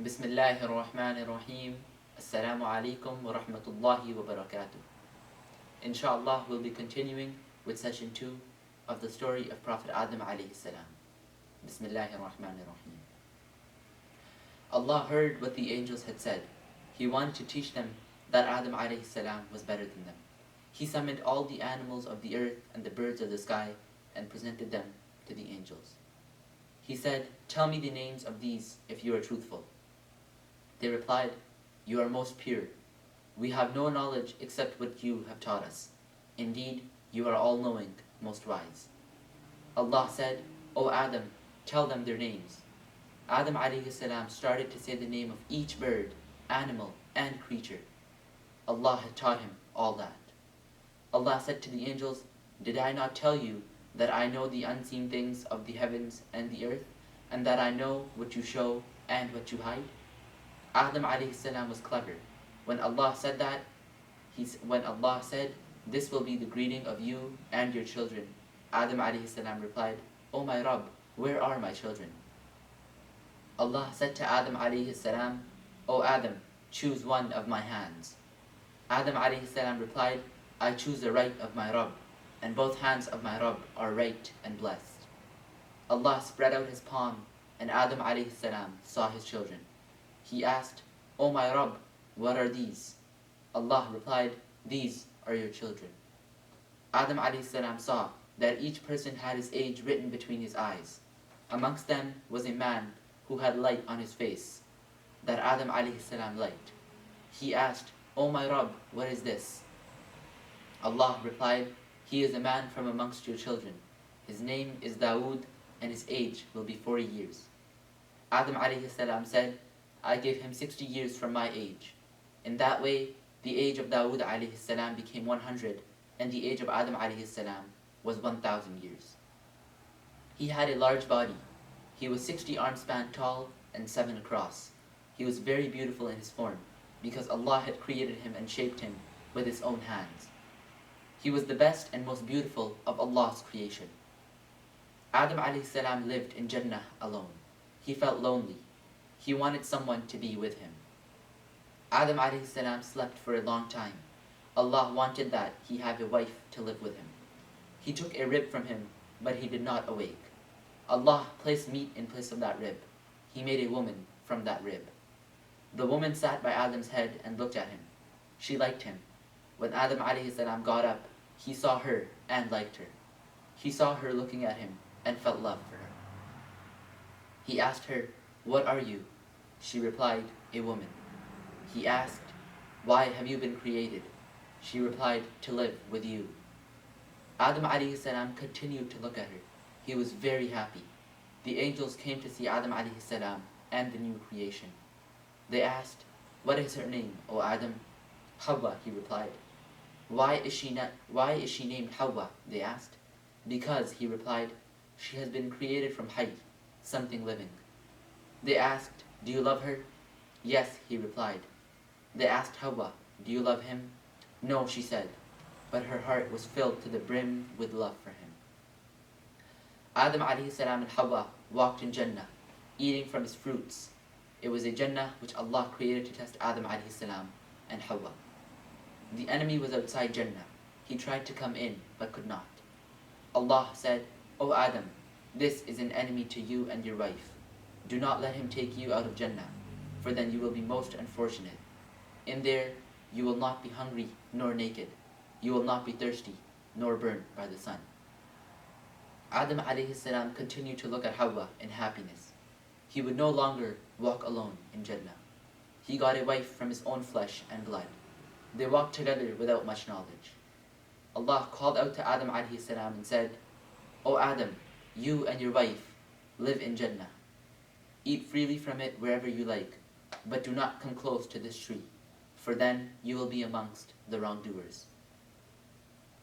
Bismillahir-Rahmanir-Rahim. Assalamu alaikum wa rahmatullahi wa barakatuh. Inshallah, we'll be continuing with session 2 of the story of Prophet Adam alayhi salam. Bismillahir-Rahmanir-Rahim. Allah heard what the angels had said. He wanted to teach them that Adam alayhi salam was better than them. He summoned all the animals of the earth and the birds of the sky and presented them to the angels. He said, "Tell me the names of these if you are truthful." They replied, "You are most pure. We have no knowledge except what you have taught us. Indeed, you are all-knowing, most wise." Allah said, "O Adam, tell them their names." Adam alayhi salam started to say the name of each bird, animal, and creature. Allah had taught him all that. Allah said to the angels, "Did I not tell you that I know the unseen things of the heavens and the earth, and that I know what you show and what you hide?" Adam alayhi salam was clever. When Allah said, "This will be the greeting of you and your children," Adam alayhi salam replied, "O my Rabb, where are my children?" Allah said to Adam alayhi salam, "O Adam, choose one of my hands." Adam alayhi salam replied, "I choose the right of my Rabb, and both hands of my Rabb are right and blessed." Allah spread out his palm, and Adam alayhi salam saw his children. He asked, "O my Rabb, what are these?" Allah replied, "These are your children." Adam alayhi salam saw that each person had his age written between his eyes. Amongst them was a man who had light on his face, that Adam alayhi salam liked. He asked, "O my Rabb, what is this?" Allah replied, "He is a man from amongst your children. His name is Dawood, and his age will be 40 years. Adam alayhi salam said, "I gave him 60 years from my age." In that way, the age of Dawood alayhi salam became 100, and the age of Adam alayhi salam was 1,000 years. He had a large body. He was 60 arms span tall and 7 across. He was very beautiful in his form, because Allah had created him and shaped him with his own hands. He was the best and most beautiful of Allah's creation. Adam alayhi salam lived in Jannah alone. He felt lonely. He wanted someone to be with him. Adam alayhi salam slept for a long time. Allah wanted that he have a wife to live with him. He took a rib from him, but he did not awake. Allah placed meat in place of that rib. He made a woman from that rib. The woman sat by Adam's head and looked at him. She liked him. When Adam alayhi salam got up, he saw her and liked her. He saw her looking at him and felt love for her. He asked her, "What are you?" She replied, "A woman." He asked, "Why have you been created?" She replied, "To live with you." Adam alayhi salam continued to look at her. He was very happy. The angels came to see Adam alayhi salam and the new creation. They asked, "What is her name, O Adam?" "Hawa," he replied. Why is she named Hawa?" they asked. "Because," he replied, "she has been created from hayy, something living." They asked, "Do you love her?" "Yes," he replied. They asked Hawa, "Do you love him?" "No," she said, but her heart was filled to the brim with love for him. Adam alayhi salam and Hawa walked in Jannah, eating from his fruits. It was a Jannah which Allah created to test Adam alayhi salam and Hawa. The enemy was outside Jannah. He tried to come in, but could not. Allah said, "O Adam, this is an enemy to you and your wife. Do not let him take you out of Jannah, for then you will be most unfortunate. In there, you will not be hungry nor naked. You will not be thirsty nor burned by the sun." Adam alayhi salam continued to look at Hawa in happiness. He would no longer walk alone in Jannah. He got a wife from his own flesh and blood. They walked together without much knowledge. Allah called out to Adam alayhi salam and said, "O Adam, you and your wife live in Jannah. Eat freely from it wherever you like, but do not come close to this tree, for then you will be amongst the wrongdoers."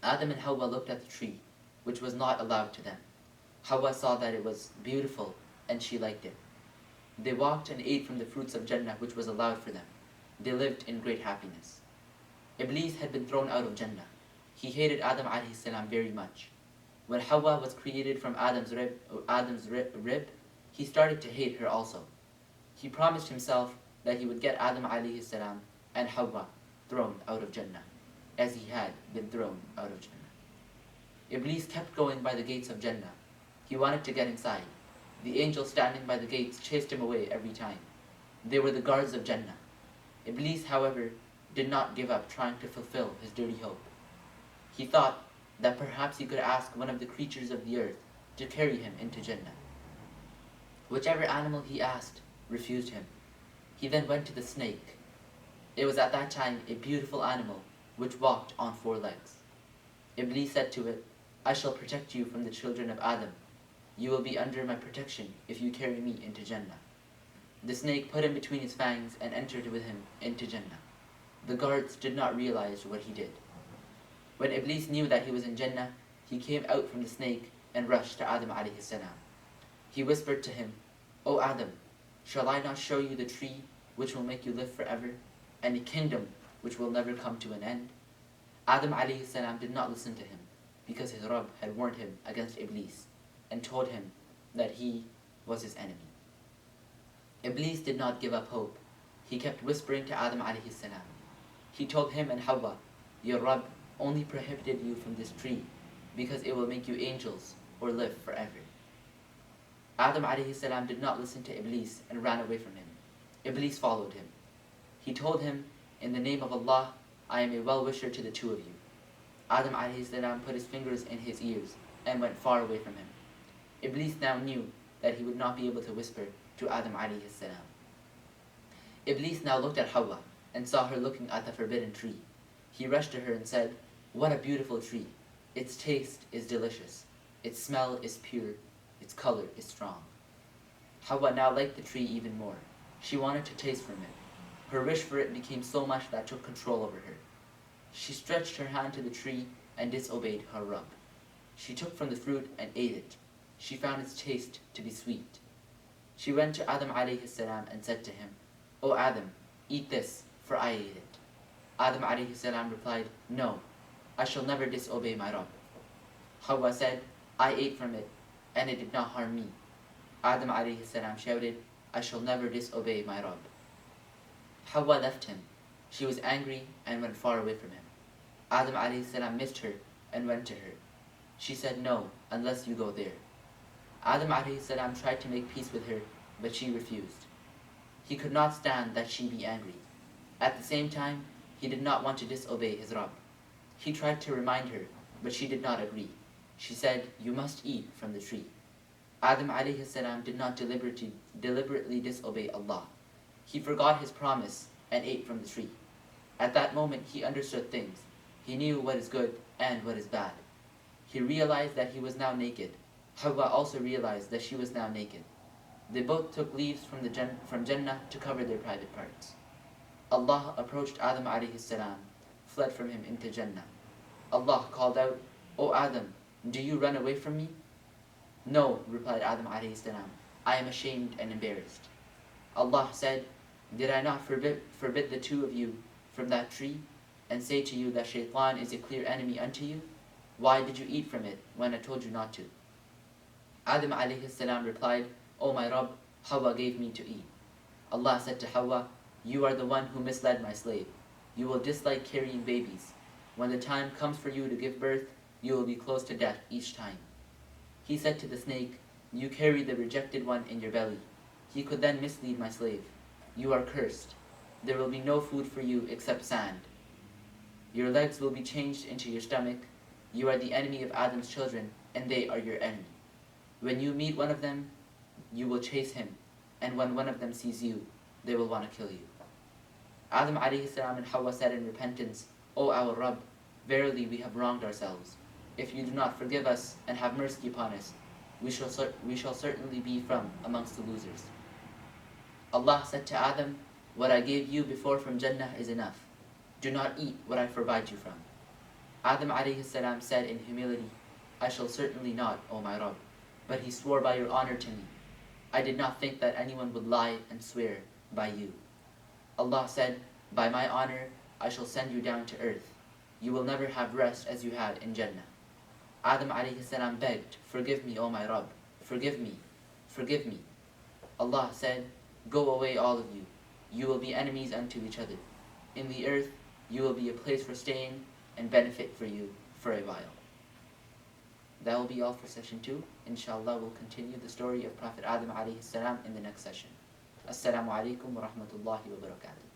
Adam and Hawa looked at the tree, which was not allowed to them. Hawa saw that it was beautiful, and she liked it. They walked and ate from the fruits of Jannah, which was allowed for them. They lived in great happiness. Iblis had been thrown out of Jannah. He hated Adam alayhi salam very much. When Hawa was created from Adam's rib, he started to hate her also. He promised himself that he would get Adam alayhi salam and Hawa thrown out of Jannah, as he had been thrown out of Jannah. Iblis kept going by the gates of Jannah. He wanted to get inside. The angels standing by the gates chased him away every time. They were the guards of Jannah. Iblis, however, did not give up trying to fulfill his dirty hope. He thought that perhaps he could ask one of the creatures of the earth to carry him into Jannah. Whichever animal he asked refused him. He then went to the snake. It was at that time a beautiful animal which walked on 4 legs. Iblis said to it, "I shall protect you from the children of Adam. You will be under my protection if you carry me into Jannah." The snake put him between his fangs and entered with him into Jannah. The guards did not realize what he did. When Iblis knew that he was in Jannah, he came out from the snake and rushed to Adam alayhi salam. He whispered to him, "O Adam, shall I not show you the tree which will make you live forever, and a kingdom which will never come to an end?" Adam alayhi salam did not listen to him, because his Rabb had warned him against Iblis and told him that he was his enemy. Iblis did not give up hope. He kept whispering to Adam alayhi salam. He told him and Hawa, "Your Rabb only prohibited you from this tree because it will make you angels or live forever." Adam alayhi salam did not listen to Iblis and ran away from him. Iblis followed him. He told him, "In the name of Allah, I am a well-wisher to the 2 of you." Adam alayhi salam put his fingers in his ears and went far away from him. Iblis now knew that he would not be able to whisper to Adam alayhi salam. Iblis now looked at Hawa and saw her looking at the forbidden tree. He rushed to her and said, "What a beautiful tree! Its taste is delicious. Its smell is pure. Its color is strong." Hawa now liked the tree even more. She wanted to taste from it. Her wish for it became so much that it took control over her. She stretched her hand to the tree and disobeyed her Rabb. She took from the fruit and ate it. She found its taste to be sweet. She went to Adam alayhi salam and said to him, "O Adam, eat this, for I ate it." Adam alayhi salam replied, "No, I shall never disobey my Rabb." Hawa said, "I ate from it, and it did not harm me." Adam alayhi salam shouted, "I shall never disobey my Rabb." Hawa left him. She was angry and went far away from him. Adam alayhi salam missed her and went to her. She said, "No, unless you go there." Adam alayhi salam tried to make peace with her, but she refused. He could not stand that she be angry. At the same time, he did not want to disobey his Rabb. He tried to remind her, but she did not agree. She said, "You must eat from the tree." Adam alayhi salam did not deliberately disobey Allah. He forgot his promise and ate from the tree. At that moment, he understood things. He knew what is good and what is bad. He realized that he was now naked. Hawa also realized that she was now naked. They both took leaves from Jannah to cover their private parts. Allah approached Adam alayhi salam, fled from him into Jannah. Allah called out, "O Adam, do you run away from me?" "No," replied Adam alayhi salam, "I am ashamed and embarrassed." Allah said, "Did I not forbid the 2 of you from that tree, and say to you that Shaitan is a clear enemy unto you? Why did you eat from it when I told you not to?" Adam alayhi salam replied, "O my Rabb, Hawa gave me to eat." Allah said to Hawa, "You are the one who misled my slave. You will dislike carrying babies. When the time comes for you to give birth, you will be close to death each time." He said to the snake, "You carry the rejected one in your belly. He could then mislead my slave. You are cursed. There will be no food for you except sand. Your legs will be changed into your stomach. You are the enemy of Adam's children, and they are your enemy. When you meet one of them, you will chase him, and when one of them sees you, they will want to kill you." Adam alayhi salam and Hawa said in repentance, "O our Rabb, verily we have wronged ourselves. If you do not forgive us and have mercy upon us, we shall certainly be from amongst the losers." Allah said to Adam, "What I gave you before from Jannah is enough. Do not eat what I forbade you from." Adam alayhi salam said in humility, "I shall certainly not, O my Rabb, but he swore by your honor to me. I did not think that anyone would lie and swear by you." Allah said, "By my honor, I shall send you down to earth. You will never have rest as you had in Jannah." Adam alayhi salam begged, "Forgive me, O my Rabb, forgive me, forgive me." Allah said, Go away, all of you. You will be enemies unto each other. In the earth, you will be a place for staying and benefit for you for a while. That will be all for session 2. Inshallah, we'll continue the story of Prophet Adam alayhi salam in the next session. Assalamu alaikum wa rahmatullahi wa barakatuh.